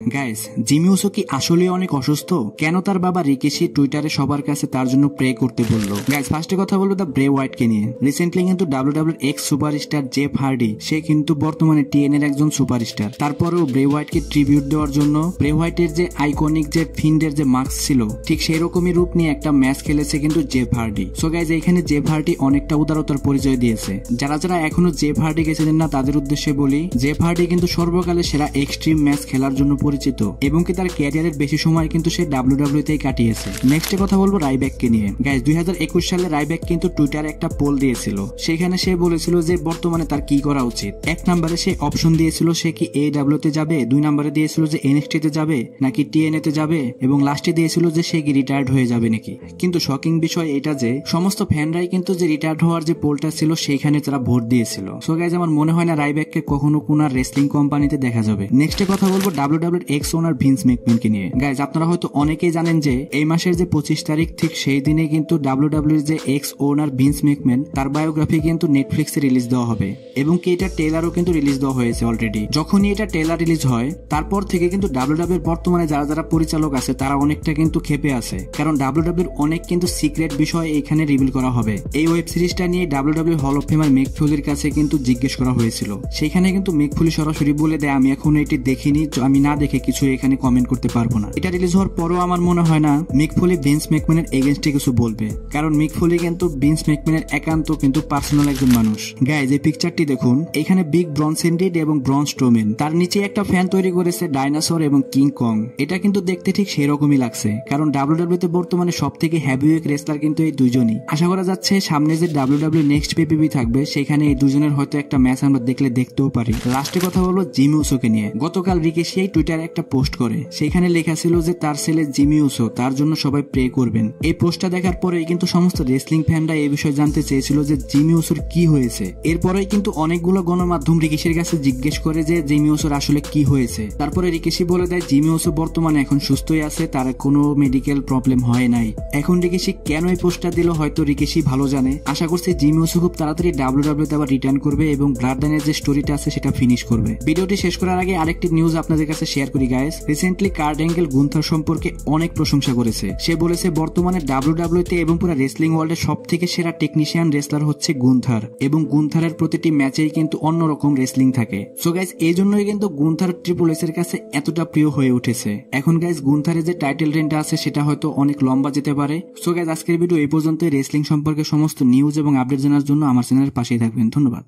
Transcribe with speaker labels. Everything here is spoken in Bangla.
Speaker 1: গাইস, জিমি উসো কি আসলে অনেক অসুস্থ? কেন তার বাবা রিকেশি টুইটারে সবার কাছে তার জন্য প্রে করতে বললো? গাইস, ফার্স্টে কথা বলবো দ্য ব্রে হোয়াইট কে নিয়ে। রিসেন্টলি কিন্তু WW X superstar Jeff Hardy, সে কিন্তু বর্তমানে টিএন এর একজন সুপারস্টার। তারপরেও ব্রে হোয়াইট কে ট্রিবিউট দেওয়ার জন্য ব্রে হোয়াইটের যে আইকনিক যে ফিন্ডের যে মাস্ক ছিল, ঠিক সেই রকমই রূপ নিয়ে একটা ম্যাচ খেলেছে কিন্তু জেফ হার্ডি। সো গাইস, এখানে জেফ হার্ডি অনেকটা উদারতার পরিচয় দিয়েছে। যারা যারা এখনো জেফ হার্ডি কে চেনেন না তাদের উদ্দেশ্যে বলি, জেফ হার্ডি কিন্তু সর্বকালে সেরা এক্সট্রিম ম্যাচ খেলার জন্য পরিচিত এবং তার ক্যারিয়ারের বেশি সময় কিন্তু সে ডাব্লিউডাব্লিউ তেই কাটিয়েছে। নেক্সট কথা বলবো রাইব্যাক কে নিয়ে। গাইস, 2021 সালে রাইব্যাক কিন্তু টুইটারে একটা পোল দিয়েছিল। সেখানে সে বলেছিল যে বর্তমানে তার কি করা উচিত। এক নম্বরে সে অপশন দিয়েছিল সে কি AEW তে যাবে, 2 নম্বরে দিয়েছিল যে NXT তে যাবে নাকি TNA তে যাবে, এবং লাস্টে দিয়েছিল যে সে কি রিটায়ার্ড হয়ে যাবে নাকি। কিন্তু শকিং বিষয় এটা যে সমস্ত ফ্যানরাই কিন্তু যে রিটায়ার্ড হওয়ার যে পোলটা ছিল সেইখানে তারা ভোট দিয়েছিল। সো গাইস, আমার মনে হয় না রাইব্যাককে কখনো কোন রেসলিং কোম্পানিতে দেখা যাবে। নেক্সট কথা বলবো ডাব্লিউডাব্লিউ এক্স ওনার ভিন্স ম্যাকম্যানকে নিয়ে। গাইজ, আপনারা হয়তো অনেকেই জানেন যে এই মাসের যে 25 তারিখ ঠিক সেই দিনে কিন্তু ডাব্লিউডাব্লিউ যে এক্স ওনার ভিন্স ম্যাকম্যান তার বায়োগ্রাফি কিন্তু নেটফ্লিক্সে রিলিজ দেওয়া হবে এবং কি এটা ট্রেলারও কিন্তু রিলিজ দেওয়া হয়েছে অলরেডি। যখনই এটা ট্রেলার রিলিজ হয় তারপর থেকে কিন্তু ডাব্লিউডাব্লিউর বর্তমানে যারা যারা পরিচালক আছে তারা অনেকটা কিন্তু ক্ষেপে আছে, কারণ ডাব্লিউডাব্লিউর অনেক কিন্তু সিক্রেট বিষয় এখানে রিভিল করা হবে। এই ওয়েব সিরিজটা নিয়ে ডাব্লিউডাব্লিউ হল অফ ফেমার মিক ফোলির কাছে কিন্তু জিজ্ঞেস করা হয়েছিল। সেখানে কিন্তু মিক ফোলি সরাসরি বলে দেয় আমি এখনো এটি দেখিনি, আমি না দেখে কিছু এখানে কমেন্ট করতে পারবো না। এটা রিলিজ হওয়ার পরও আমার মনে হয় না মিক ফোলি ভিন্স ম্যাকম্যানের এগেইনস্টে কিছু বলবে, কারণ মিক ফোলি কিন্তু ভিন্স ম্যাকম্যানের একান্ত কিন্তু পার্সোনাল একজন মানুষ। গাইজ, এই পিকচারটি দেখুন, এখানে বিগ ব্রনসন রিড এবং ব্রন স্ট্রোম্যান, তার নিচে একটা ফ্যান তৈরি করেছে ডাইনোসর এবং কিং কং। এটা কিন্তু দেখতে ঠিক সেই রকমই লাগছে, কারণ ডাব্লিউডাব্লিউ তে বর্তমানে সব থেকে হেভিওয়েট রেসলার কিন্তু এই দুইজনই। আশা করা যাচ্ছে সামনে যে ডাব্লিউডাব্লিউ নেক্সট পেপিভি থাকবে সেখানে এই দুজনের হয়তো একটা ম্যাচ আমরা দেখতেও পারি। লাস্টে কথা বলবো জিমি উসোকে নিয়ে। গতকাল রিকেশি টুইটারে একটা পোস্ট করে, সেখানে লেখা ছিল যে তার ছেলে জিমি উসো, তার জন্য সবাই প্রে করবেন। এই পোস্টটা দেখার পরেই কিন্তু সমস্ত রেসলিং ফ্যানরা এই বিষয়ে জানতে চেয়েছিল যে জিমি উসোর কি হয়েছে। এরপরেই কিন্তু অনেকগুলো গণমাধ্যম রিকেশির কাছে জিজ্ঞেস করে যে জিমি উসোর আসলে কি হয়েছে। তারপরে রিকেশি বলে দেয় জিমি উসো বর্তমানে এখন সুস্থই আছে, তার কোনো মেডিকেল প্রবলেম হয় নাই। এখন রিকেশি কেন এই পোস্টটা দিল হয়তো রিকেশি ভালো জানে। আশা করছি জিমি উসো খুব তাড়াতাড়ি ডাব্লিউডাব্লিউ তে আবার রিটার্ন করবে এবং ব্লাড লাইনের যে স্টোরিটা আছে সেটা ফিনিশ করবে। ভিডিওটি শেষ করার আগে আরেকটি নিউজ আপনাদের কাছে শেয়ার করি guys. Recently cart angle Gunther সম্পর্কে অনেক প্রশংসা করেছে। সে বলেছে বর্তমানে ডাব্লিউডাব্লিউ তে এবং পুরো রেসলিং ওয়ার্ল্ডের সব থেকে সেরা টেকনিশিয়ান রেসলার হচ্ছে গুন্থার, এবং গুন্থারের প্রতিটি ম্যাচেই কিন্তু অন্যরকম রেসলিং থাকে। সো গাইস, এই জন্যই কিন্তু গুন্থার ট্রিপল এস এর কাছে এতটা প্রিয় হয়ে উঠেছে। এখন গাইস, গুন্থারের যে টাইটেল রেঞ্জটা আছে সেটা হয়তো অনেক লম্বা যেতে পারে। সো গাইস, আজকের ভিডিও এই পর্যন্ত। রেসলিং সম্পর্কে সমস্ত নিউজ এবং আপডেট জানার জন্য আমার চ্যানেলের পাশেই থাকবেন। ধন্যবাদ।